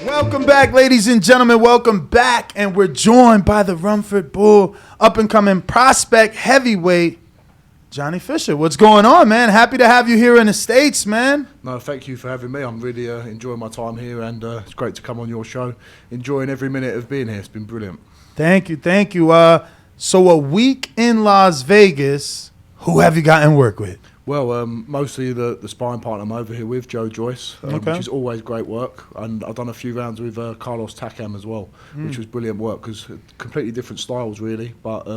Welcome back, ladies and gentlemen. Welcome back. And we're joined by the Romford Bull, up-and-coming prospect heavyweight, Johnny Fisher. What's going on, man? Happy to have you here in the States, man. No, thank you for having me. I'm really enjoying my time here, and it's great to come on your show. Enjoying every minute of being here. It's been brilliant. Thank you. So a week in Las Vegas, who have you gotten work with? Well, mostly the sparring partner I'm over here with, Joyce, which is always great work. And I've done a few rounds with Carlos Takam as well, which was brilliant work because completely different styles, really. But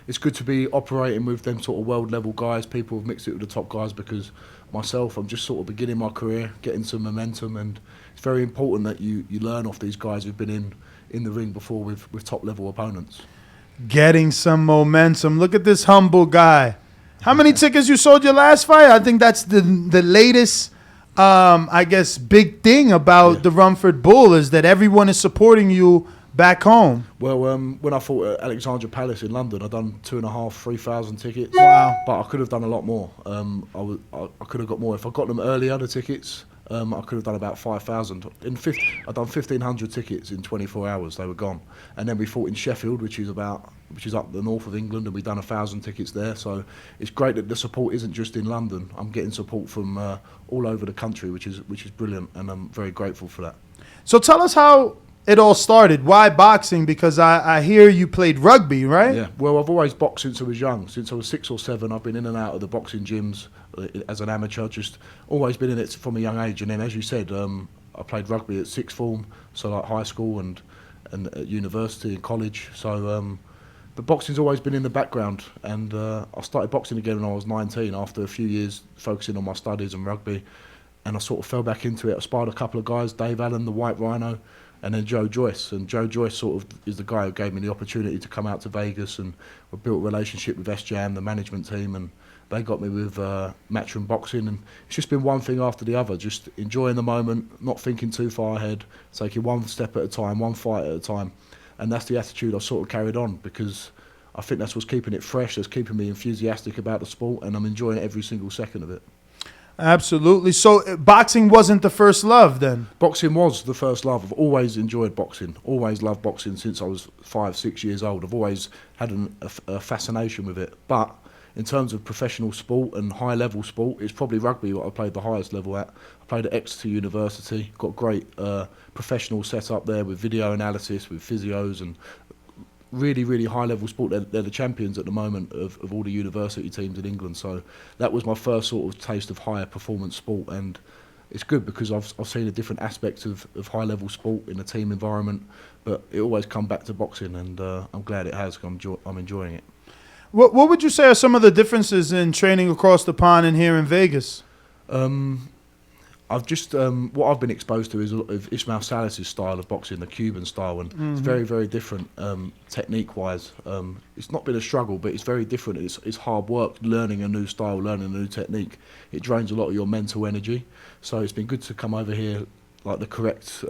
it's good to be operating with them sort of world-level guys. People have mixed it with the top guys because myself, I'm just sort of beginning my career, getting some momentum. And it's very important that you learn off these guys who've been in the ring before with top-level opponents. Getting some momentum. Look at this humble guy. How many tickets you sold your last fight? I think that's the latest, I guess, big thing about the Romford Bull is that everyone is supporting you back home. Well, when I fought at Alexandra Palace in London, I'd done 2,500, 3,000 tickets. Wow. But I could have done a lot more. I could have got more. If I got them earlier, the tickets, I could have done about 5,000. I'd done 1,500 tickets in 24 hours. They were gone. And then we fought in Sheffield, which is up the north of England, and we've done 1,000 tickets there. So it's great that the support isn't just in London. I'm getting support from all over the country, which is brilliant, and I'm very grateful for that. So tell us how it all started. Why boxing? Because I hear you played rugby, right? Yeah. Well, I've always boxed since I was young. Since I was 6 or 7, I've been in and out of the boxing gyms as an amateur. Just always been in it from a young age. And then, as you said, I played rugby at sixth form, so like high school and at university and college. So. But boxing's always been in the background, and I started boxing again when I was 19 after a few years focusing on my studies and rugby, and I sort of fell back into it. I sparred a couple of guys, Dave Allen, the White Rhino, and then Joyce. And Joyce sort of is the guy who gave me the opportunity to come out to Vegas, and we built a relationship with SJAM, the management team, and they got me with Matchroom Boxing, and it's just been one thing after the other, just enjoying the moment, not thinking too far ahead, taking one step at a time, one fight at a time. And that's the attitude I've sort of carried on because I think that's what's keeping it fresh, that's keeping me enthusiastic about the sport, and I'm enjoying every single second of it. Absolutely. So boxing wasn't the first love then? Boxing was the first love. I've always enjoyed boxing, always loved boxing since I was 5, 6 years old. I've always had a fascination with it. But in terms of professional sport and high-level sport, it's probably rugby what I played the highest level at. I played at Exeter University, got great professional setup there with video analysis, with physios, and really, really high-level sport. They're the champions at the moment of all the university teams in England. So that was my first sort of taste of higher performance sport, and it's good because I've seen the different aspects of high-level sport in a team environment, but it always come back to boxing, and I'm glad it has. I'm enjoying it. What would you say are some of the differences in training across the pond and here in Vegas? I've just what I've been exposed to is Ismail Salas's style of boxing, the Cuban style, and it's very, very different technique-wise. It's not been a struggle, but it's very different. It's hard work learning a new style, learning a new technique. It drains a lot of your mental energy. So it's been good to come over here, like the correct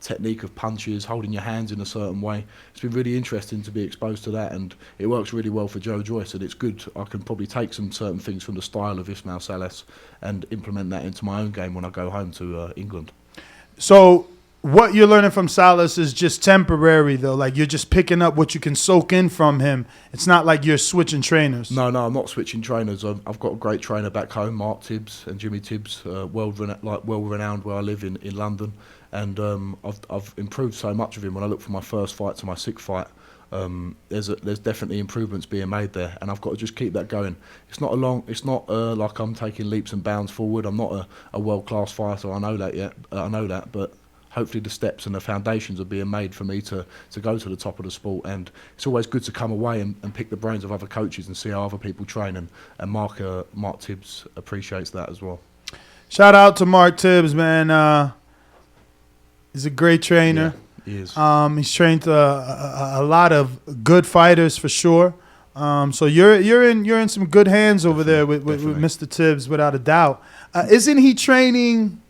technique of punches, holding your hands in a certain way. It's been really interesting to be exposed to that, and it works really well for Joyce, and it's good. I can probably take some certain things from the style of Ismail Salas and implement that into my own game when I go home to England. So what you're learning from Salas is just temporary, though? Like you're just picking up what you can soak in from him. It's not like you're switching trainers. No, I'm not switching trainers. I've got a great trainer back home, Mark Tibbs and Jimmy Tibbs, well-renowned where I live in London. And I've improved so much of him. When I look from my first fight to my 6th fight, there's definitely improvements being made there, and I've got to just keep that going. It's not like I'm taking leaps and bounds forward. I'm not a world-class fighter. I know that, but hopefully the steps and the foundations are being made for me to go to the top of the sport. And it's always good to come away and pick the brains of other coaches and see how other people train, and Mark Tibbs appreciates that as well. Shout out to Mark Tibbs, man. He's a great trainer. Yeah, he is. He's trained a lot of good fighters for sure. So you're in some good hands over there with Mr. Tibbs, without a doubt. Isn't he training?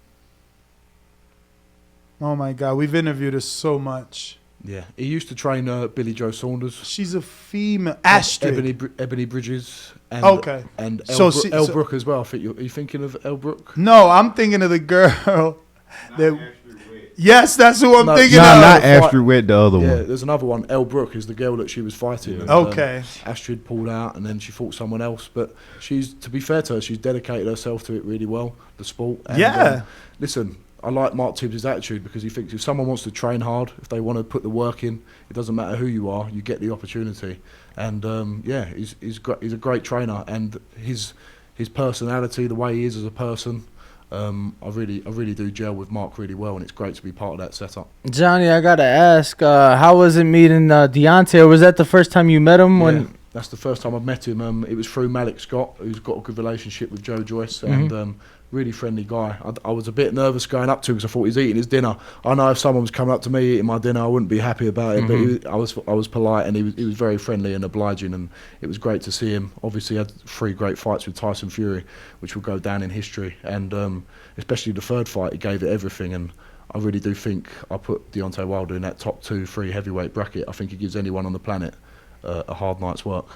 Oh my God, we've interviewed her so much. Yeah, he used to train Billy Joe Saunders. She's a female. Astrid. Ebony Bridges. And, okay. And Elle Brook as well. I think you're thinking of Elle Brook? No, I'm thinking of the girl that. Yes, that's who I'm thinking Nah, of. not Astrid Witt, the other Yeah, one. there's another one. Elle Brooke is the girl that she was fighting. And, Okay. Astrid pulled out, and then she fought someone else. But to be fair to her, she's dedicated herself to it really well, the sport. And, Yeah. Listen, I like Mark Tibbs' attitude because he thinks if someone wants to train hard, if they want to put the work in, it doesn't matter who you are, you get the opportunity. And he's a great trainer, and his personality, the way he is as a person. I really do gel with Mark really well, and it's great to be part of that setup. Johnny, I gotta ask, how was it meeting Deontay? Or was that the first time you met him? Yeah, that's the first time I've met him. It was through Malik Scott, who's got a good relationship with Joe Joyce, and really friendly guy. I was a bit nervous going up to him because I thought he's eating his dinner. I know if someone was coming up to me eating my dinner, I wouldn't be happy about it. But I was polite, and he was very friendly and obliging, and it was great to see him. Obviously, he had 3 great fights with Tyson Fury, which will go down in history, and especially the third fight, he gave it everything. And I really do think I put Deontay Wilder in that top 2-3 heavyweight bracket. I think he gives anyone on the planet a hard night's work.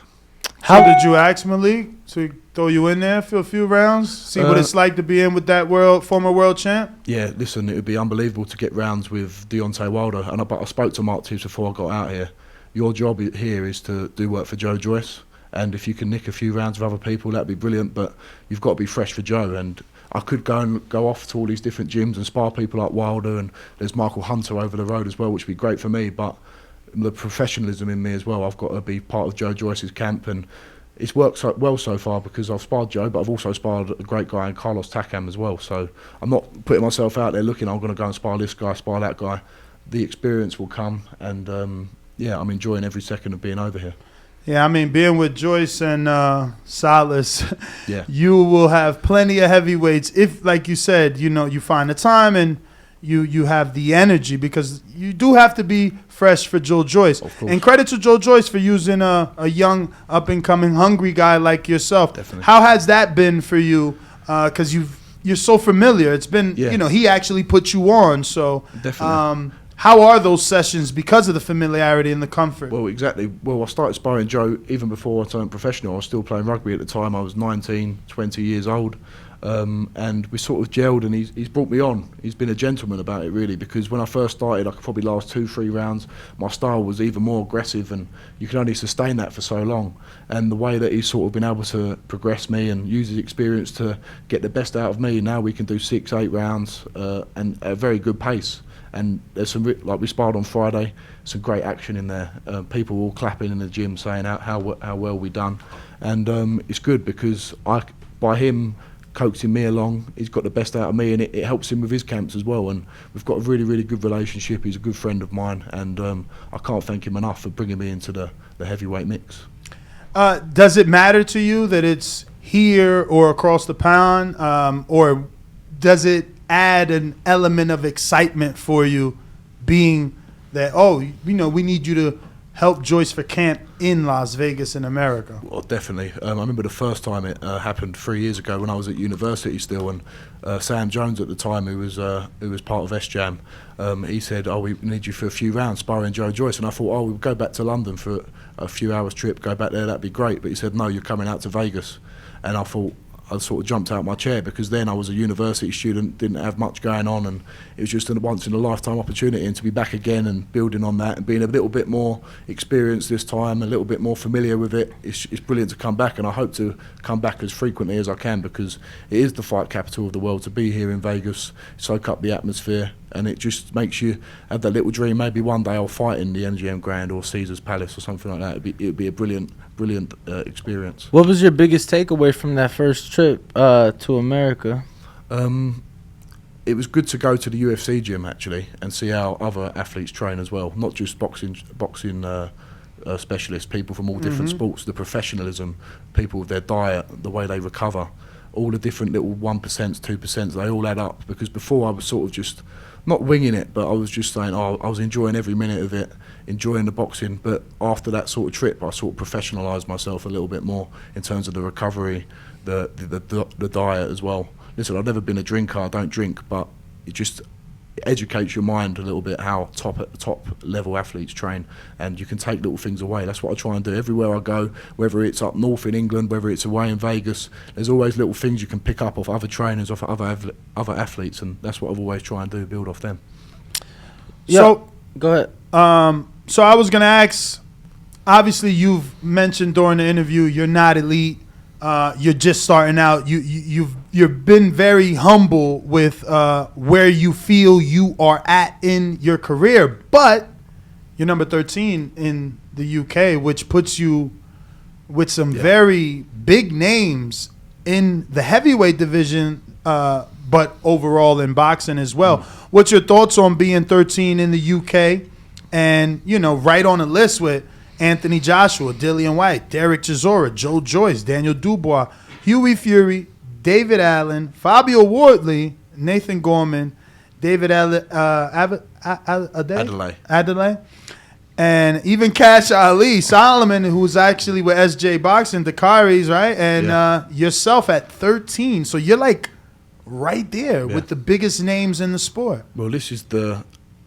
How did you ask Malik to throw you in there for a few rounds? See what it's like to be in with that former world champ? Yeah, listen, it would be unbelievable to get rounds with Deontay Wilder. But I spoke to Mark Tibbs before I got out here. Your job here is to do work for Joe Joyce, and if you can nick a few rounds with other people, that'd be brilliant. But you've got to be fresh for Joe, and I could go off to all these different gyms and spar people like Wilder, and there's Michael Hunter over the road as well, which would be great for me. But the professionalism in me as well, I've got to be part of Joe Joyce's camp, and it's worked well so far because I've sparred Joe, but I've also sparred a great guy in Carlos Takam as well. So I'm not putting myself out there looking, I'm going to go and spar this guy, spar that guy. The experience will come, and I'm enjoying every second of being over here. Yeah, I mean, being with Joyce and Salas, Yeah. you will have plenty of heavyweights if, like you said, you find the time and you have the energy, because you do have to be fresh for Joe Joyce. Of course. And credit to Joe Joyce for using a young, up-and-coming, hungry guy like yourself. Definitely. How has that been for you? Because you're so familiar. It's been, he actually put you on. So Definitely. how are those sessions because of the familiarity and the comfort? Well, exactly. Well, I started sparring Joe even before I turned professional. I was still playing rugby at the time. I was 19, 20 years old. And we sort of gelled, and he's brought me on. He's been a gentleman about it, really, because when I first started, I could probably last 2-3 rounds. My style was even more aggressive, and you can only sustain that for so long. And the way that he's sort of been able to progress me and use his experience to get the best out of me, now we can do 6-8 rounds and at a very good pace. And there's some, like we sparred on Friday, some great action in there. People all clapping in the gym saying how well we done. And it's good because by him coaxing me along, he's got the best out of me, and it helps him with his camps as well. And we've got a really, really good relationship. He's a good friend of mine, and I can't thank him enough for bringing me into the heavyweight mix. Does it matter to you that it's here or across the pond, or does it add an element of excitement for you, being that, we need you to help Joyce for camp in Las Vegas in America? Well, definitely. I remember the first time it happened 3 years ago when I was at university still, and Sam Jones at the time, who was part of SJAM, he said, we need you for a few rounds sparring Joe Joyce. And I thought, we'll go back to London for a few hours trip, go back there, that'd be great. But he said, no, you're coming out to Vegas. And I thought, I sort of jumped out of my chair, because then I was a university student, didn't have much going on, and it was just a once-in-a-lifetime opportunity. And to be back again and building on that and being a little bit more experienced this time, a little bit more familiar with it, it's brilliant to come back. And I hope to come back as frequently as I can, because it is the fight capital of the world. To be here in Vegas, soak up the atmosphere, and it just makes you have that little dream, maybe one day I'll fight in the MGM Grand or Caesar's Palace or something like that. It would be a brilliant experience. What was your biggest takeaway from that first trip to America? It was good to go to the UFC gym, actually, and see how other athletes train as well, not just boxing specialists, people from all different sports, the professionalism, people with their diet, the way they recover, all the different little 1%, 2%, they all add up. Because before I was sort of just not winging it, but I was just saying, I was enjoying every minute of it, enjoying the boxing. But after that sort of trip, I sort of professionalised myself a little bit more in terms of the recovery, the diet as well. Listen, I've never been a drinker, I don't drink, but it just educates your mind a little bit how top level athletes train, and you can take little things away. That's what I try and do everywhere I go, whether it's up north in England, whether it's away in Vegas. There's always little things you can pick up off other trainers, off other athletes, and that's what I've always tried and do, build off them. So go ahead. So I was gonna ask. Obviously, you've mentioned during the interview you're not elite. You're just starting out. You've been very humble with where you feel you are at in your career, but you're number 13 in the UK, which puts you with some very big names in the heavyweight division, but overall in boxing as well. What's your thoughts on being 13 in the UK and, right on the list with Anthony Joshua, Dillian White, Derek Chisora, Joe Joyce, Daniel Dubois, Huey Fury, David Allen, Fabio Wardley, Nathan Gorman, David Adelaide, and even Cash Ali, Solomon, who's actually with SJ Boxing, Dakari's, right? And yourself at 13. So you're like right there with the biggest names in the sport. Well, this is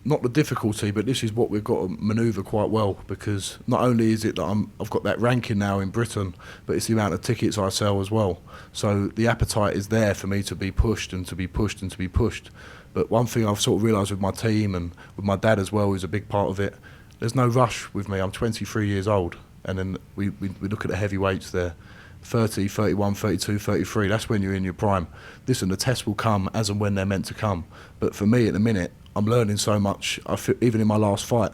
not the difficulty, but this is what we've got to manoeuvre quite well, because not only is it that I've got that ranking now in Britain, but it's the amount of tickets I sell as well. So the appetite is there for me to be pushed and to be pushed and to be pushed. But one thing I've sort of realised with my team and with my dad as well, who's a big part of it, there's no rush with me. I'm 23 years old, and then we look at the heavyweights there. 30, 31, 32, 33, that's when you're in your prime. Listen, the tests will come as and when they're meant to come. But for me at the minute, I'm learning so much. I feel, even in my last fight,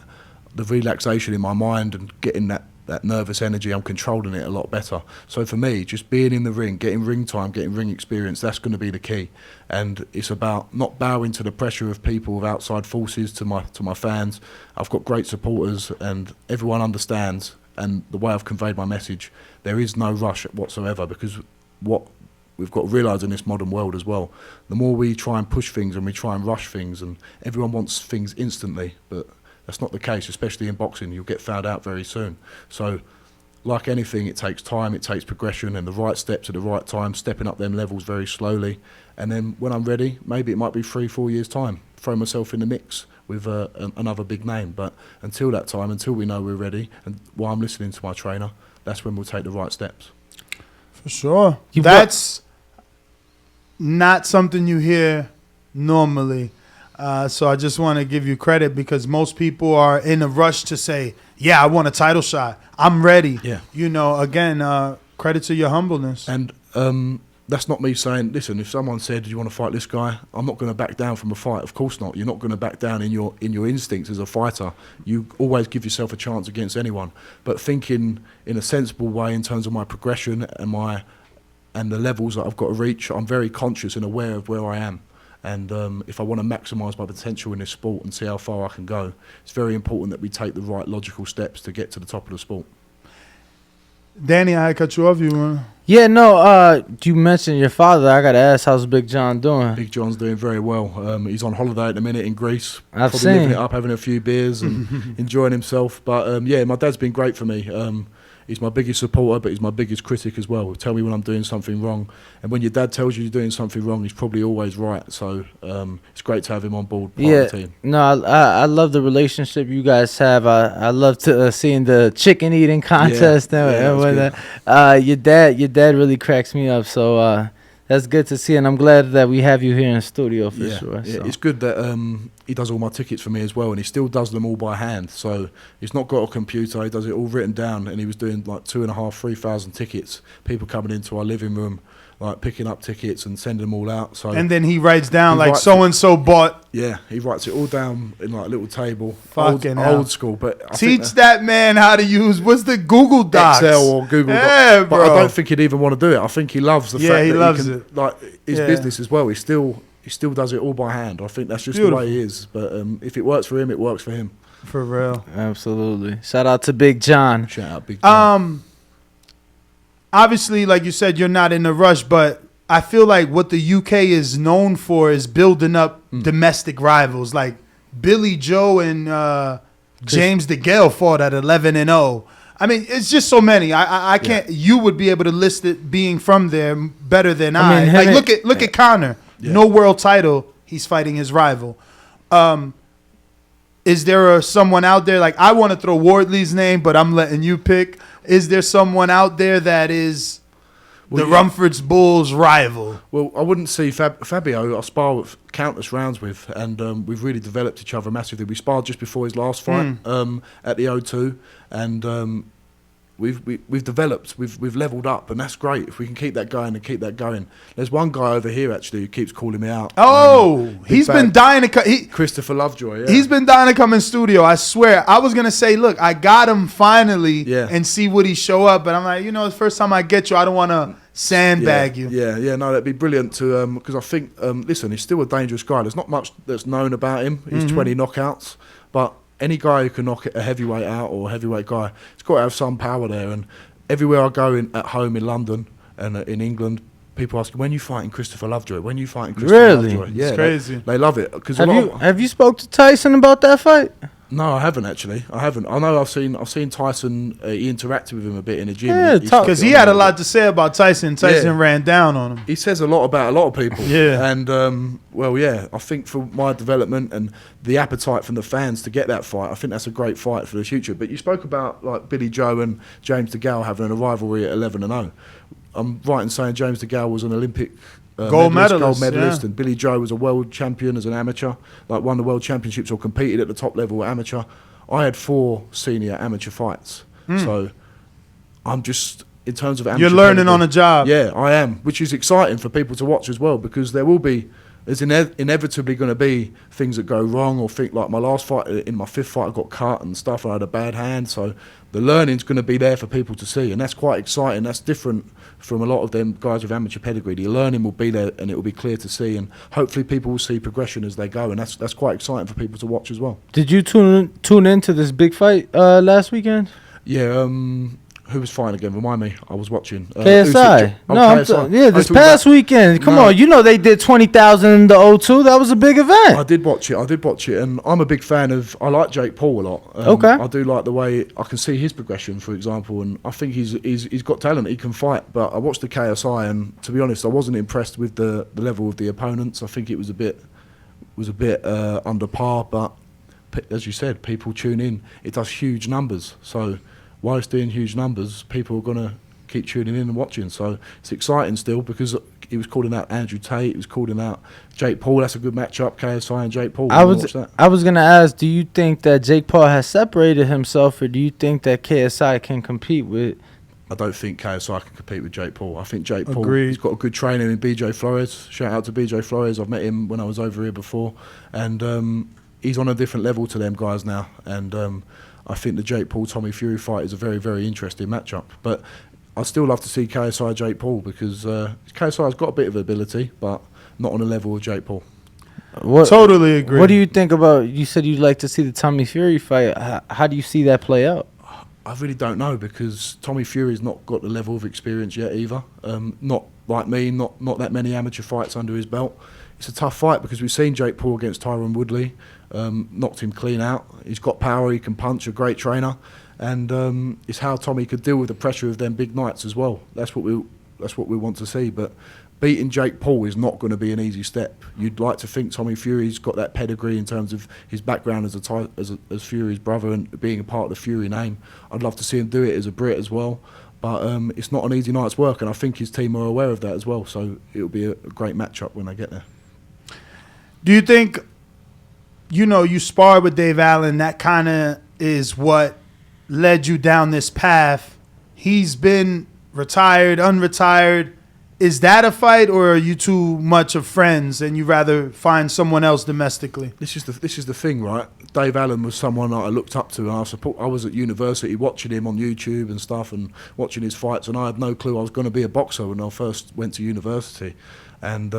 the relaxation in my mind and getting that nervous energy, I'm controlling it a lot better. So for me, just being in the ring, getting ring time, getting ring experience, that's going to be the key. And it's about not bowing to the pressure of people with outside forces, to my fans. I've got great supporters and everyone understands, and the way I've conveyed my message, there is no rush whatsoever, because what we've got to realise in this modern world as well, the more we try and push things and we try and rush things, and everyone wants things instantly, but that's not the case, especially in boxing. You'll get found out very soon. So like anything, it takes time, it takes progression and the right steps at the right time, stepping up them levels very slowly. And then when I'm ready, maybe it might be 3-4 years' time, throw myself in the mix with another big name. But until that time, until we know we're ready, and while I'm listening to my trainer, that's when we'll take the right steps. For sure. That's not something you hear normally. So I just want to give you credit, because most people are in a rush to say, yeah, I want a title shot. I'm ready. Yeah. Again, credit to your humbleness. And that's not me saying, listen, if someone said, do you want to fight this guy? I'm not going to back down from a fight. Of course not. You're not going to back down in your instincts as a fighter. You always give yourself a chance against anyone. But thinking in a sensible way in terms of my progression and the levels that I've got to reach, I'm very conscious and aware of where I am. And if I want to maximise my potential in this sport and see how far I can go, it's very important that we take the right logical steps to get to the top of the sport. Danny, I cut you off. You want? Yeah, no. You mentioned your father. I gotta ask, how's Big John doing? Big John's doing very well. He's on holiday at the minute in Greece. I've Probably seen. living it up, having a few beers and enjoying himself. But yeah, my dad's been great for me. He's my biggest supporter, but he's my biggest critic as well. He'll tell me when I'm doing something wrong. And when your dad tells you you're doing something wrong, he's probably always right. So it's great to have him on board, part of the team. No, I love the relationship you guys have. I love to seeing the chicken eating contest and your dad really cracks me up. So that's good to see, and I'm glad that we have you here in the studio for sure. Yeah, so. it's good that he does all my tickets for me as well, and he still does them all by hand. So he's not got a computer; he does it all written down. And he was doing like 2,500-3,000 tickets. People coming into our living room, like picking up tickets and sending them all out. So and then he writes down like so and so bought. Yeah, he writes it all down in like a little table. Fucking old school, but teach that man how to use what's the Google Docs, Excel or Google Docs. Yeah, but I don't think he'd even want to do it. I think he loves the fact that he loves it. Like his business as well. He still does it all by hand. I think that's just the way he is. But if it works for him, it works for him. For real, absolutely. Shout out to Big John. Shout out Big John. Obviously, like you said, you're not in a rush, but I feel like what the UK is known for is building up domestic rivals. Like Billy Joe and James DeGale fought at 11-0. I mean, it's just so many. I can't. You would be able to list it being from there better than I. Like look at Conor. Yeah. No world title. He's fighting his rival. Is there someone out there? Like I want to throw Wardley's name, but I'm letting you pick. Is there someone out there that is the Romford's Bulls rival? Well, I wouldn't see Fabio. I spar with countless rounds with, and we've really developed each other massively. We sparred just before his last fight at the O2, and we've developed, we've leveled up, and that's great. If we can keep that going and keep that going. There's one guy over here actually who keeps calling me out. Oh, he's been dying to come. Christopher Lovejoy. Yeah. He's been dying to come in studio. I swear. I was gonna say, look, I got him finally, and see would he show up. But I'm like, the first time I get you, I don't want to sandbag you. Yeah. No, that'd be brilliant to because I think listen, he's still a dangerous guy. There's not much that's known about him. He's 20 knockouts, but any guy who can knock a heavyweight out or a heavyweight guy, it's got to have some power there. And everywhere I go at home in London and in England, people ask, when you fighting Christopher Lovejoy? When you fighting Christopher Lovejoy? Yeah, it's crazy. They love it. Have you spoke to Tyson about that fight? No, I haven't actually. I know I've seen Tyson. He interacted with him a bit in the gym. Yeah, because he had a lot to say about Tyson. Tyson ran down on him. He says a lot about a lot of people. Yeah, and I think for my development and the appetite from the fans to get that fight, I think that's a great fight for the future. But you spoke about like Billy Joe and James DeGale having a rivalry at 11-0. I'm right in saying James DeGale was an Olympic gold medalist, and Billy Joe was a world champion as an amateur, like won the world championships or competed at the top level amateur. I had 4 senior amateur fights, so I'm just, in terms of amateur, you're learning on a job. Yeah, I am, which is exciting for people to watch as well, because there's inevitably going to be things that go wrong, or think like my last fight, in my 5th fight I got cut and stuff, I had a bad hand, so the learning's going to be there for people to see, and that's quite exciting. That's different from a lot of them guys with amateur pedigree. The learning will be there and it will be clear to see, and hopefully people will see progression as they go, and that's quite exciting for people to watch as well. Did you tune into this big fight last weekend? Yeah, who was fighting again? Remind me. I was watching. KSI. KSI. This past weekend. Come on, they did 20,000 in the O2. That was a big event. I did watch it, and I'm a big fan of. I like Jake Paul a lot. Okay. I do like the way I can see his progression, for example, and I think he's got talent. He can fight. But I watched the KSI, and to be honest, I wasn't impressed with the level of the opponents. I think it was a bit under par. But as you said, people tune in. It does huge numbers, so. While it's doing huge numbers, people are going to keep tuning in and watching. So it's exciting still, because he was calling out Andrew Tate, he was calling out Jake Paul. That's a good matchup, KSI and Jake Paul. I was going to ask, do you think that Jake Paul has separated himself, or do you think that KSI can compete with? I don't think KSI can compete with Jake Paul. I think Jake Paul, he's got a good trainer in BJ Flores. Shout out to BJ Flores. I've met him when I was over here before. And he's on a different level to them guys now. And I think the Jake Paul-Tommy Fury fight is a very, very interesting matchup. But I'd still love to see KSI-Jake Paul, because KSI's got a bit of ability, but not on the level of Jake Paul. Totally agree. What do you think about, you said you'd like to see the Tommy Fury fight. How do you see that play out? I really don't know, because Tommy Fury's not got the level of experience yet either. Not like me, not that many amateur fights under his belt. It's a tough fight, because we've seen Jake Paul against Tyron Woodley, knocked him clean out. He's got power, he can punch, a great trainer, and it's how Tommy could deal with the pressure of them big nights as well. That's what we want to see. But beating Jake Paul is not going to be an easy step. You'd like to think Tommy Fury's got that pedigree in terms of his background as Fury's brother and being a part of the Fury name. I'd love to see him do it as a Brit as well. But it's not an easy night's work, and I think his team are aware of that as well. So it'll be a great matchup when they get there. Do you think, you sparred with Dave Allen, that kind of is what led you down this path? He's been retired, unretired. Is that a fight, or are you too much of friends and you rather find someone else domestically? This is the thing, right? Dave Allen was someone that I looked up to, and I was at university watching him on YouTube and stuff, and watching his fights, and I had no clue I was going to be a boxer when I first went to university. And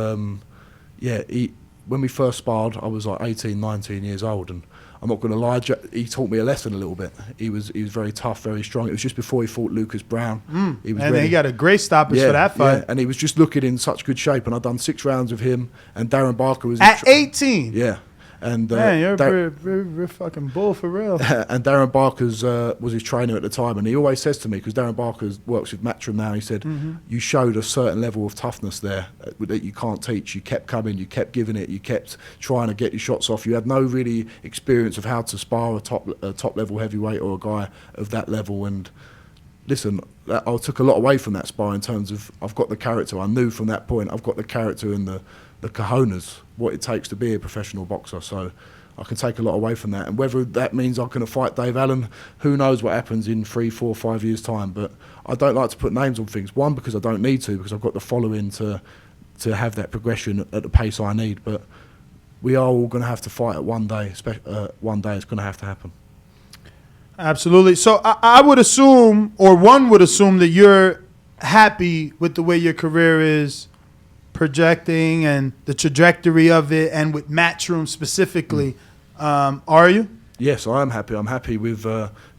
when we first sparred, I was like 18, 19 years old, and I'm not going to lie, he taught me a lesson a little bit. He was very tough, very strong. It was just before he fought Lucas Brown. He was then he got a great stoppage for that fight. Yeah, and he was just looking in such good shape, and I'd done 6 rounds with him, and Darren Barker was... At 18? Yeah. And man, you're a very fucking bull for real. And Darren Barker's was his trainer at the time, and he always says to me, because Darren Barker works with Matchroom now, he said, you showed a certain level of toughness there that you can't teach. You kept coming, you kept giving it, you kept trying to get your shots off. You had no really experience of how to spar a top level heavyweight or a guy of that level, and listen, I took a lot away from that spar in terms of I've got the character. I knew from that point I've got the character and the cojones, what it takes to be a professional boxer. So I can take a lot away from that. And whether that means I'm going to fight Dave Allen, who knows what happens in 3, 4, 5 years' time. But I don't like to put names on things. One, because I don't need to, because I've got the following to have that progression at the pace I need. But we are all going to have to fight it one day. One day it's going to have to happen. Absolutely. So I would assume, or one would assume, that you're happy with the way your career is projecting and the trajectory of it, and with Matchroom specifically. Are you? Yes, I am happy. I'm happy with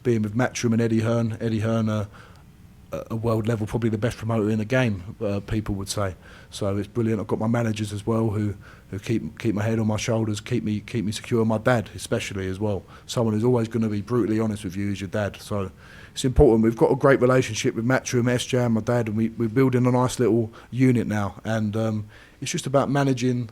being with Matchroom and Eddie Hearn. Eddie Hearn, a world level, probably the best promoter in the game, people would say. So it's brilliant. I've got my managers as well who keep my head on my shoulders, keep me secure. My dad especially as well. Someone who's always going to be brutally honest with you is your dad. So it's important. We've got a great relationship with Matchroom, SJ and my dad, and we're building a nice little unit now. And it's just about managing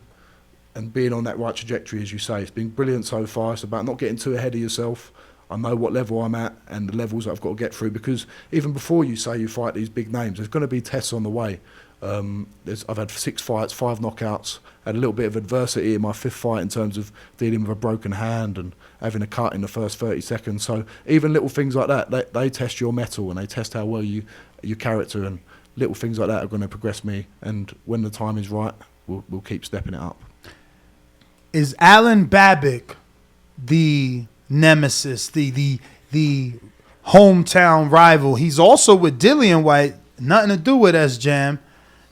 and being on that right trajectory, as you say. It's been brilliant so far. It's about not getting too ahead of yourself. I know what level I'm at and the levels that I've got to get through, because even before you say you fight these big names, there's going to be tests on the way. I've had 6 fights, 5 knockouts, had a little bit of adversity in my 5th fight in terms of dealing with a broken hand and having a cut in the first 30 seconds. So even little things like that, they test your mettle and they test how well your character, and little things like that are going to progress me. And when the time is right, we'll keep stepping it up. Is Alan Babic the nemesis, the hometown rival? He's also with Dillian White, nothing to do with S-Jam.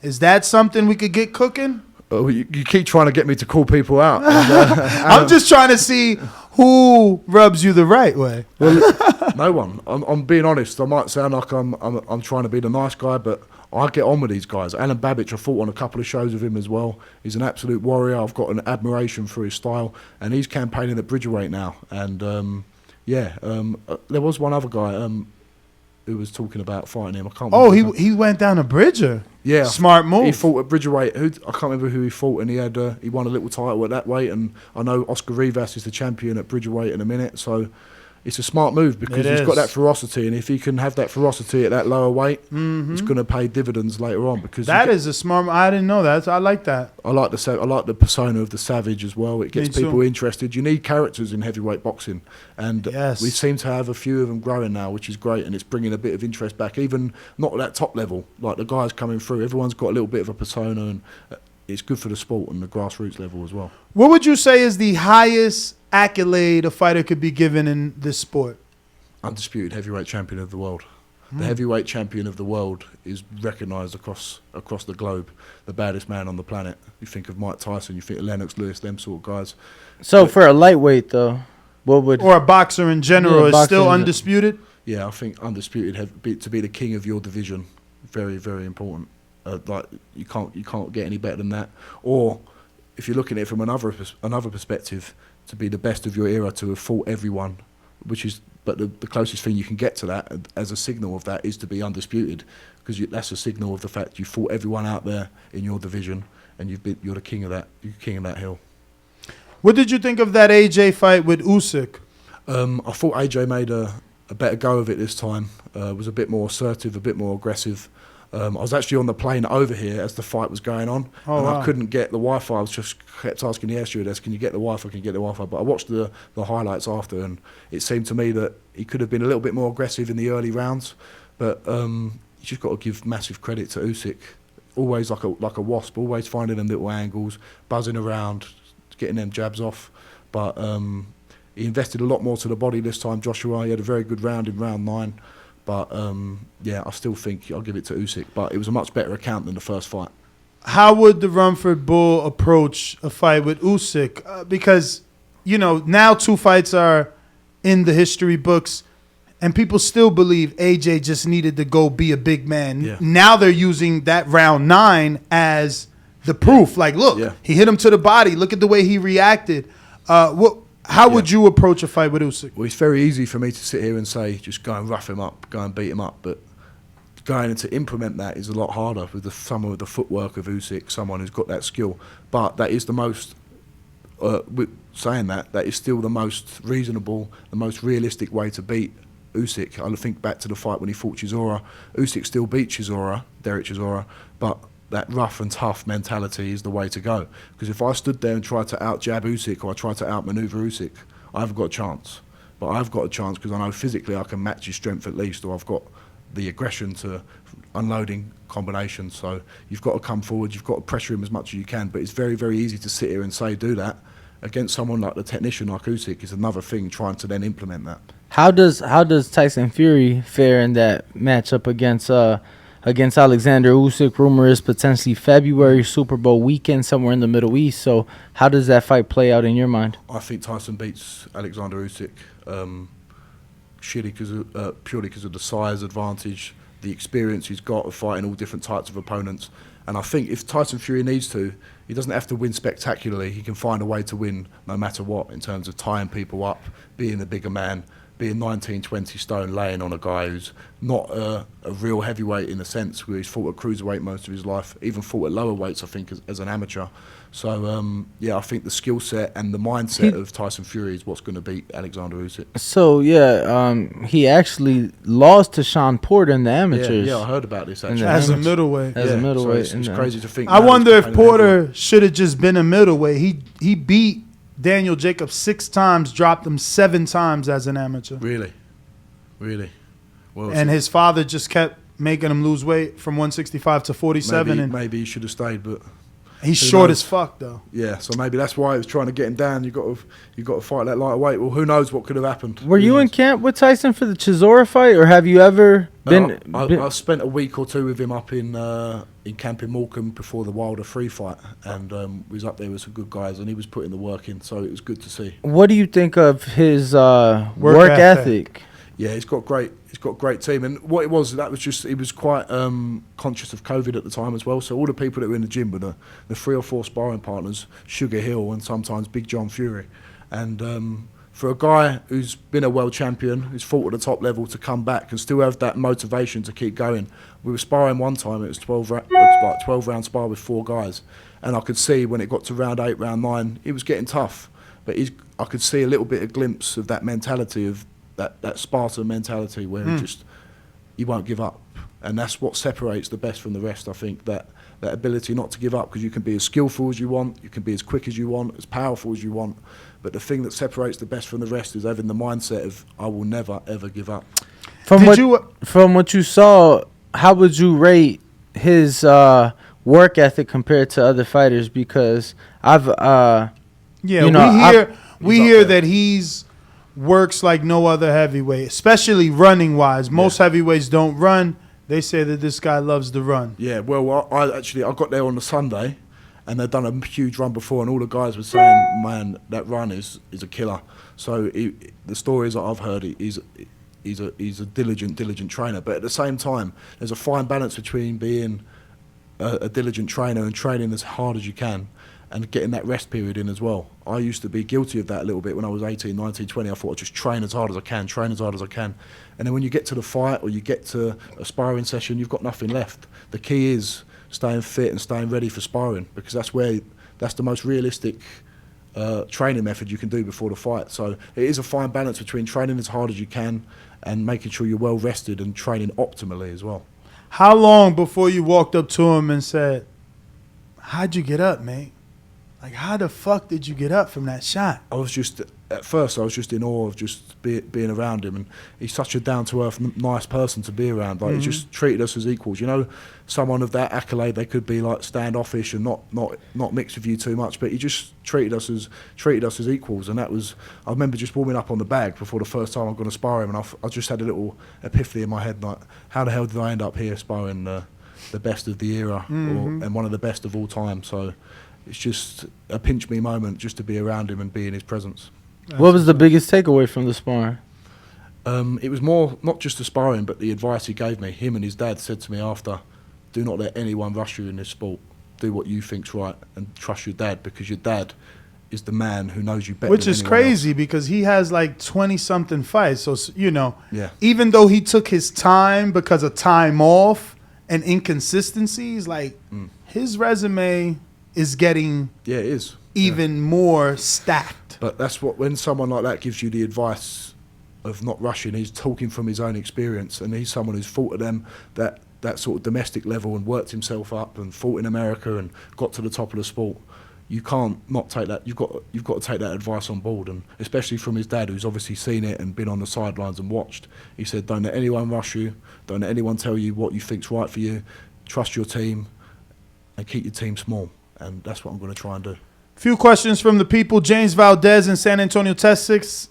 Is that something we could get cooking? Oh, you keep trying to get me to call people out. And, I'm just trying to see who rubs you the right way. Well, no one. I'm being honest. I might sound like I'm trying to be the nice guy, but I get on with these guys. Alan Babic, I fought on a couple of shows with him as well. He's an absolute warrior. I've got an admiration for his style, and he's campaigning at Bridgerweight now. And there was one other guy who was talking about fighting him. I can't. Oh, he went down to Bridger. Yeah, smart move. He fought at Bridgerweight. I can't remember who he fought, and he won a little title at that weight. And I know Oscar Rivas is the champion at Bridgerweight in a minute. So it's a smart move, because he's got that ferocity, and if he can have that ferocity at that lower weight, it's going to pay dividends later on. Because that is a smart. I didn't know that. I like that. I like the persona of the savage as well. It gets people interested. You need characters in heavyweight boxing, and we seem to have a few of them growing now, which is great, and it's bringing a bit of interest back. Even not at that top level, like the guys coming through. Everyone's got a little bit of a persona, and it's good for the sport and the grassroots level as well. What would you say is the highest accolade a fighter could be given in this sport? Undisputed heavyweight champion of the world. The heavyweight champion of the world is recognised across the globe. The baddest man on the planet. You think of Mike Tyson, you think of Lennox Lewis, them sort of guys. So for a lightweight though, what would, or a boxer in general, is still undisputed? Yeah, I think undisputed to be the king of your division, very, very important. Like you can't get any better than that. Or if you're looking at it from another perspective, to be the best of your era, to have fought everyone, but the closest thing you can get to that as a signal of that is to be undisputed, because that's a signal of the fact you fought everyone out there in your division, and you're the king of that. You're king of that hill. What did you think of that AJ fight with Usyk? I thought AJ made a better go of it this time. Was a bit more assertive, a bit more aggressive. I was actually on the plane over here as the fight was going on, I couldn't get the Wi-Fi. I was just kept asking the air stewardess, can you get the Wi-Fi, can you get the Wi-Fi? But I watched the highlights after, and it seemed to me that he could have been a little bit more aggressive in the early rounds. But you just got to give massive credit to Usyk. Always like a wasp, always finding them little angles, buzzing around, getting them jabs off. But he invested a lot more to the body this time, Joshua. He had a very good round in round 9. But, I still think I'll give it to Usyk. But it was a much better account than the first fight. How would the Romford Bull approach a fight with Usyk? Because, now 2 fights are in the history books, and people still believe AJ just needed to go be a big man. Yeah. Now they're using that round 9 as the proof. Like, look, he hit him to the body. Look at the way he reacted. How would you approach a fight with Usyk? Well, it's very easy for me to sit here and say, just go and rough him up, go and beat him up. But going to implement that is a lot harder with some of the footwork of Usyk, someone who's got that skill. But that is the most, that is still the most reasonable, the most realistic way to beat Usyk. I think back to the fight when he fought Chisora. Usyk still beat Derek Chisora, but that rough and tough mentality is the way to go. Because if I stood there and tried to out-jab Usyk or I tried to out-maneuver Usyk, I haven't got a chance. But I've got a chance because I know physically I can match his strength at least, or I've got the aggression to unloading combinations. So you've got to come forward, you've got to pressure him as much as you can. But it's very, very easy to sit here and say do that. Against someone like the technician like Usyk is another thing, trying to then implement that. How does Tyson Fury fare in that matchup against Alexander Usyk? Rumor is potentially February, Super Bowl weekend somewhere in the Middle East. So how does that fight play out in your mind? I think Tyson beats Alexander Usyk purely because of the size advantage, the experience he's got of fighting all different types of opponents. And I think if Tyson Fury needs to, he doesn't have to win spectacularly. He can find a way to win no matter what in terms of tying people up, being a bigger man, being 19, 20 stone, laying on a guy who's not a real heavyweight in a sense, where he's fought at cruiserweight most of his life, even fought at lower weights, I think, as an amateur. So, I think the skill set and the mindset of Tyson Fury is what's going to beat Alexander Usyk. So, he actually lost to Sean Porter in the amateurs. Yeah, I heard about this, actually. As a middleweight. So it's crazy to think. I wonder if Porter should have just been a middleweight. He beat Daniel Jacobs 6 times, dropped him 7 times as an amateur. Really? Well, and his father just kept making him lose weight from 165 to 47. Maybe he should have stayed, but he's short as fuck, though. Yeah, so maybe that's why he was trying to get him down. You got to fight that lighter weight. Well, who knows what could have happened? Were you in camp with Tyson for the Chisora fight, or have you ever been? I spent a week or 2 with him up in camp in Morecambe before the Wilder 3 fight, and we was up there with some good guys, and he was putting the work in, so it was good to see. What do you think of his work ethic? Yeah, he's got a great team, and what it was, that was just, he was quite conscious of COVID at the time as well. So all the people that were in the gym were the 3 or 4 sparring partners, Sugar Hill and sometimes Big John Fury, and for a guy who's been a world champion, who's fought at the top level, to come back and still have that motivation to keep going. We were sparring one time, it was 12 round spar with 4 guys, and I could see when it got to round 8, round 9, it was getting tough, but I could see a little bit of glimpse of that mentality, of that Spartan mentality, where he won't give up, and that's what separates the best from the rest. I think that ability not to give up, because you can be as skillful as you want, you can be as quick as you want, as powerful as you want, but the thing that separates the best from the rest is having the mindset of, I will never ever give up. From what you saw, how would you rate his work ethic compared to other fighters? Because we hear that he's works like no other heavyweight, especially running wise. Most heavyweights don't run. They say that this guy loves to run. Yeah, well, I got there on the Sunday, and they'd done a huge run before, and all the guys were saying, man, that run is a killer. So the stories that I've heard, he's a diligent trainer, but at the same time, there's a fine balance between being a diligent trainer and training as hard as you can, and getting that rest period in as well. I used to be guilty of that a little bit when I was 18, 19, 20. I thought I'd just train as hard as I can. And then when you get to the fight or you get to a sparring session, you've got nothing left. The key is staying fit and staying ready for sparring, because that's the most realistic training method you can do before the fight. So it is a fine balance between training as hard as you can and making sure you're well rested and training optimally as well. How long before you walked up to him and said, how'd you get up, mate? Like, how the fuck did you get up from that shot? At first I was just in awe of just being around him, and he's such a down-to-earth, nice person to be around. Like, he just treated us as equals. You know, someone of that accolade, they could be like standoffish and not mix with you too much, but he just treated us as equals. And that was, I remember just warming up on the bag before the first time I'm going to spar him, and I just had a little epiphany in my head, like, how the hell did I end up here sparring the best of the era, and one of the best of all time? So it's just a pinch me moment just to be around him and be in his presence. What was the biggest takeaway from the sparring? It was more, not just the sparring, but the advice he gave me. Him and his dad said to me after, do not let anyone rush you in this sport. Do what you think's right and trust your dad, because your dad is the man who knows you better Which than is anyone crazy else. Because he has like 20-something fights. So, even though he took his time because of time off and inconsistencies, like his resume is getting even more stacked. But that's what, when someone like that gives you the advice not rushing. He's talking from his own experience, and he's someone who's fought at them that sort of domestic level and worked himself up and fought in America and got to the top of the sport. You can't not take that. You've got to take that advice on board, and especially from his dad, who's obviously seen it and been on the sidelines and watched. He said, "Don't let anyone rush you. Don't let anyone tell you what you think's right for you. Trust your team, and keep your team small." And that's what I'm going to try and do. Few questions from the people. James Valdez in San Antonio, Texas.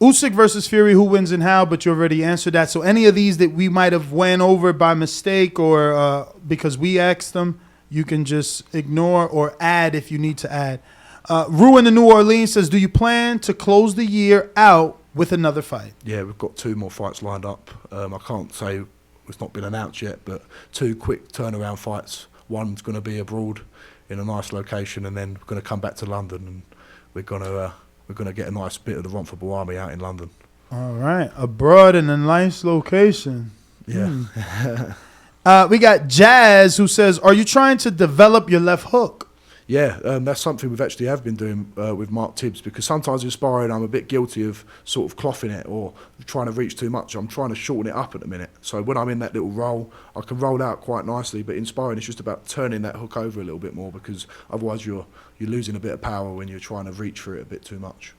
Usyk versus Fury, who wins and how? But you already answered that. So any of these that we might have went over by mistake or because we asked them, you can just ignore or add if you need to add. Ruin in New Orleans says, do you plan to close the year out with another fight? Yeah, we've got 2 more fights lined up. I can't say it's not been announced yet, but 2 quick turnaround fights. One's going to be abroad in a nice location, and then we're going to come back to London, and we're going to get a nice bit of the Romford Army out in London. All right, abroad in a nice location. Yeah. We got Jazz who says, are you trying to develop your left hook? Yeah, that's something we've actually have been doing with Mark Tibbs, because sometimes in sparring I'm a bit guilty of sort of clothing it or trying to reach too much. I'm trying to shorten it up at the minute. So when I'm in that little roll, I can roll out quite nicely, but in sparring it's just about turning that hook over a little bit more, because otherwise you're losing a bit of power when you're trying to reach for it a bit too much.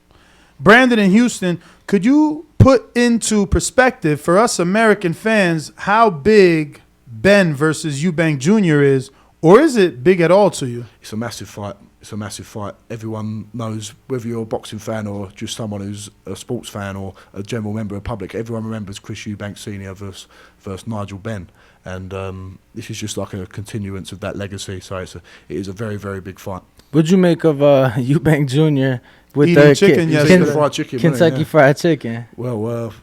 Brandon in Houston, could you put into perspective for us American fans how big Ben versus Eubank Jr. is, or is it big at all to you? It's a massive fight. It's a massive fight. Everyone knows, whether you're a boxing fan or just someone who's a sports fan or a general member of the public, everyone remembers Chris Eubank Sr. versus Nigel Benn. And this is just like a continuance of that legacy. So it is a very, very big fight. What'd you make of Eubank Jr. with Eating the chicken fried chicken, Kentucky Fried Chicken? Well,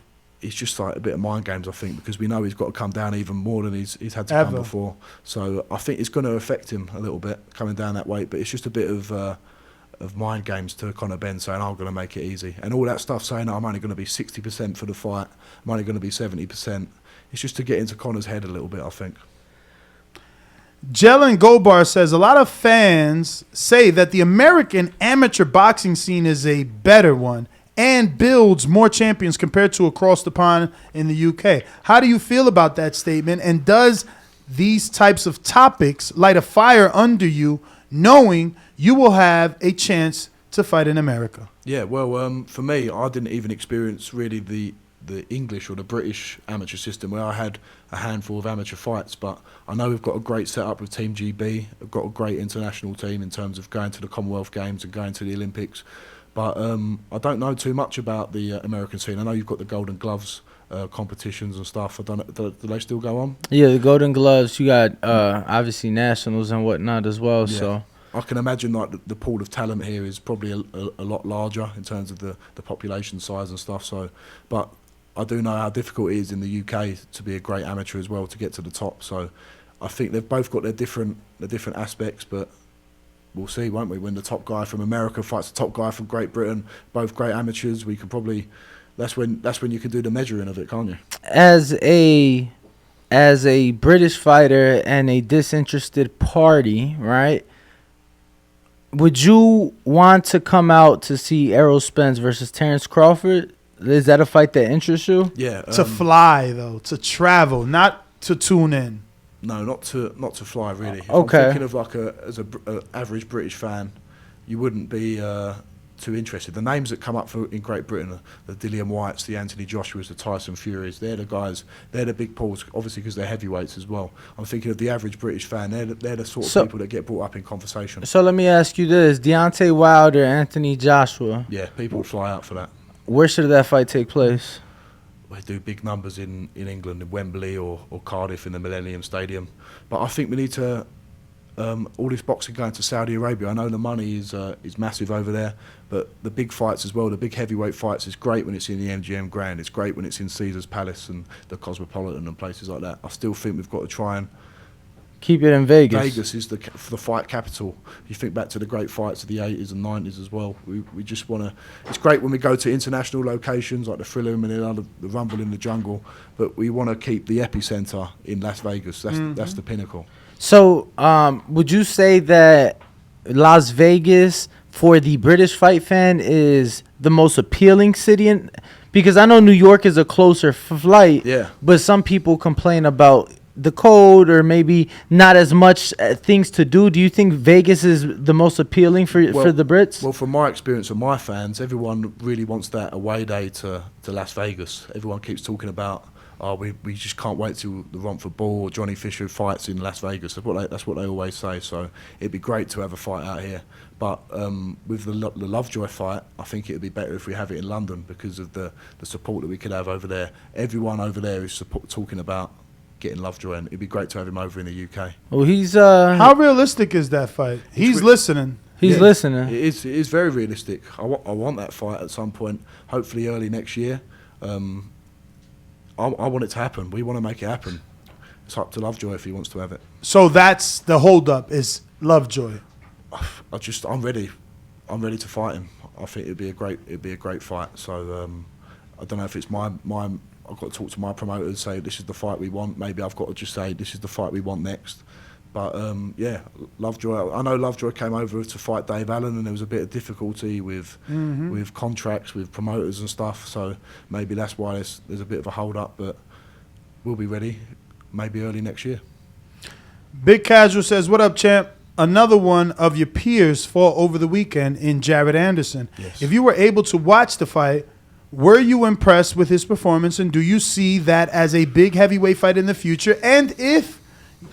it's just like a bit of mind games, I think, because we know he's got to come down even more than he's had to come before. So I think it's going to affect him a little bit coming down that weight. But it's just a bit of mind games to Conor Benn saying, I'm going to make it easy. And all that stuff saying, I'm only going to be 60% for the fight. I'm only going to be 70%. It's just to get into Conor's head a little bit, I think. Jelen Gobar says, a lot of fans say that the American amateur boxing scene is a better one and builds more champions compared to across the pond in the UK. How do you feel about that statement? And does these types of topics light a fire under you, knowing you will have a chance to fight in America? Yeah, well, for me, I didn't even experience really the English or the British amateur system, where I had a handful of amateur fights. But I know we've got a great setup with Team GB. We've got a great international team in terms of going to the Commonwealth Games and going to the Olympics. But I don't know too much about the American scene. I know you've got the Golden Gloves competitions and stuff. I don't know, do they still go on? Yeah, the Golden Gloves. You got obviously nationals and whatnot as well. Yeah. So I can imagine like the pool of talent here is probably a lot larger in terms of the population size and stuff. So, but I do know how difficult it is in the UK to be a great amateur as well, to get to the top. So I think they've both got their different aspects, but we'll see, won't we? When the top guy from America fights the top guy from Great Britain, both great amateurs, we can probably that's when you can do the measuring of it, can't you? As a British fighter and a disinterested party, right? Would you want to come out to see Errol Spence versus Terence Crawford? Is that a fight that interests you? Yeah. To fly, though, to travel, not to tune in. No, not to fly, really. If Okay. I'm thinking of like as a average British fan, you wouldn't be too interested. The names that come up in Great Britain are the Dillian Whites, the Anthony Joshuas, the Tyson Furies. They're the guys. They're the big pools, obviously, because they're heavyweights as well. I'm thinking of the average British fan. They're the sort of people that get brought up in conversation. So let me ask you this: Deontay Wilder, Anthony Joshua. Yeah, people would fly out for that. Where should that fight take place? We do big numbers in England, in Wembley or Cardiff in the Millennium Stadium. But I think we need to, all this boxing going to Saudi Arabia, I know the money is massive over there, but the big fights as well, the big heavyweight fights, is great when it's in the MGM Grand, it's great when it's in Caesars Palace and the Cosmopolitan and places like that. I still think we've got to try and keep it in Vegas. Vegas is the fight capital. You think back to the great fights of the 80s and 90s as well. We just want to. It's great when we go to international locations like the Thriller in Manila, the Rumble in the Jungle, but we want to keep the epicenter in Las Vegas. That's the pinnacle. So, would you say that Las Vegas for the British fight fan is the most appealing city in? Because I know New York is a closer flight. Yeah. But some people complain about the cold or maybe not as much things to do. Do you think Vegas is the most appealing for the Brits? Well, from my experience and my fans, everyone really wants that away day to Las Vegas. Everyone keeps talking about, we just can't wait till the Romford Ball or Johnny Fisher fights in Las Vegas. That's what they always say. So it'd be great to have a fight out here. But with the Lovejoy fight, I think it would be better if we have it in London because of the support that we could have over there. Everyone over there is talking about getting Lovejoy, and it'd be great to have him over in the UK. Well, he's how realistic is that fight? He's listening. He's listening. It is very realistic. I want that fight at some point, hopefully early next year. I want it to happen. We want to make it happen. It's up to Lovejoy if he wants to have it. So that's the holdup is Lovejoy. I'm ready. I'm ready to fight him. I think it'd be a great fight. So I don't know if it's I've got to talk to my promoters, say this is the fight we want. Maybe I've got to just say this is the fight we want next. But Lovejoy. I know Lovejoy came over to fight Dave Allen, and there was a bit of difficulty with contracts, with promoters and stuff. So maybe that's why there's a bit of a hold up. But we'll be ready, maybe early next year. Big Casual says, "What up, champ? Another one of your peers fought over the weekend in Jared Anderson. Yes. If you were able to watch the fight, were you impressed with his performance, and do you see that as a big heavyweight fight in the future? And if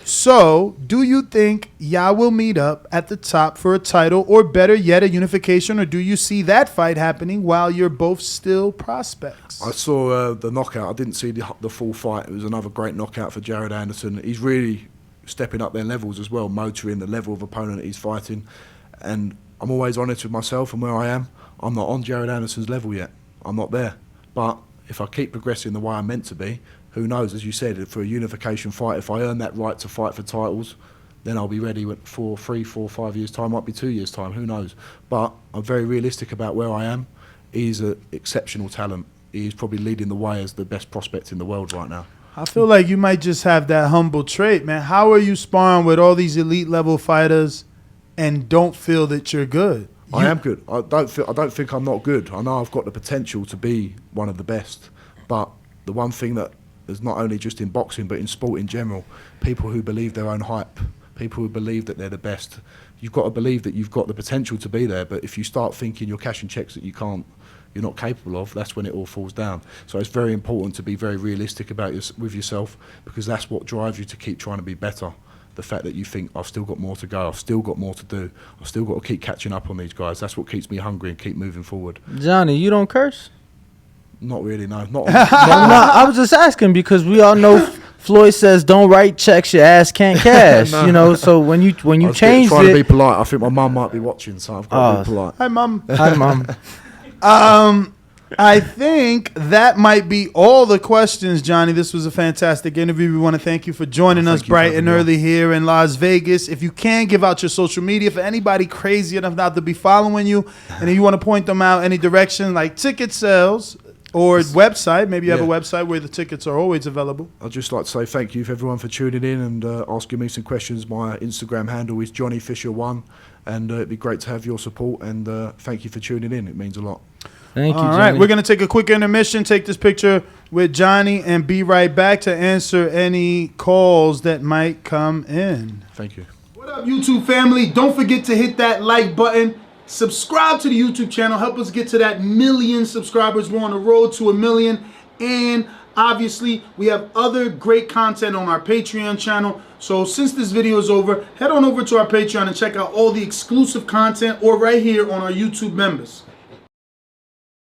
so, do you think y'all will meet up at the top for a title, or better yet, a unification, or do you see that fight happening while you're both still prospects?" I saw the knockout. I didn't see the full fight. It was another great knockout for Jared Anderson. He's really stepping up their levels as well, motoring the level of opponent that he's fighting. And I'm always honest with myself and where I am. I'm not on Jared Anderson's level yet. I'm not there. But if I keep progressing the way I'm meant to be, who knows, as you said, for a unification fight, if I earn that right to fight for titles, then I'll be ready for 3, 4, 5 years' time, might be 2 years' time, who knows. But I'm very realistic about where I am. He's an exceptional talent. He's probably leading the way as the best prospect in the world right now. I feel like you might just have that humble trait, man. How are you sparring with all these elite level fighters and don't feel that you're good? I am good. I don't think I'm not good. I know I've got the potential to be one of the best. But the one thing that is not only just in boxing but in sport in general, people who believe their own hype, people who believe that they're the best. You've got to believe that you've got the potential to be there. But if you start thinking you're cashing checks that you're not capable of, that's when it all falls down. So it's very important to be very realistic with yourself, because that's what drives you to keep trying to be better. The fact that you think, I've still got more to go, I've still got more to do, I've still got to keep catching up on these guys. That's what keeps me hungry and keep moving forward. Johnny, you don't curse? Not really, no. Not I was just asking because we all know Floyd says don't write checks your ass can't cash. No. You know, so when you changed trying to be it. polite. I think my mum might be watching, so I've got to be polite. Hi, Mum. Hi, Mom. I think that might be all the questions, Johnny. This was a fantastic interview. We want to thank you for joining us bright and early here in Las Vegas. If you can, give out your social media for anybody crazy enough not to be following you, and if you want to point them out any direction, like ticket sales or website, maybe you have a website where the tickets are always available. I'd just like to say thank you for everyone for tuning in and asking me some questions. My Instagram handle is JohnnyFisher1, and it'd be great to have your support, and thank you for tuning in. It means a lot. Thank you, All Johnny. right, we're going to take a quick intermission, take this picture with Johnny, and be right back to answer any calls that might come in. Thank you. What up, YouTube family? Don't forget to hit that like button. Subscribe to the YouTube channel. Help us get to that 1 million subscribers. We're on the road to 1 million. And obviously, we have other great content on our Patreon channel. So since this video is over, head on over to our Patreon and check out all the exclusive content, or right here on our YouTube members.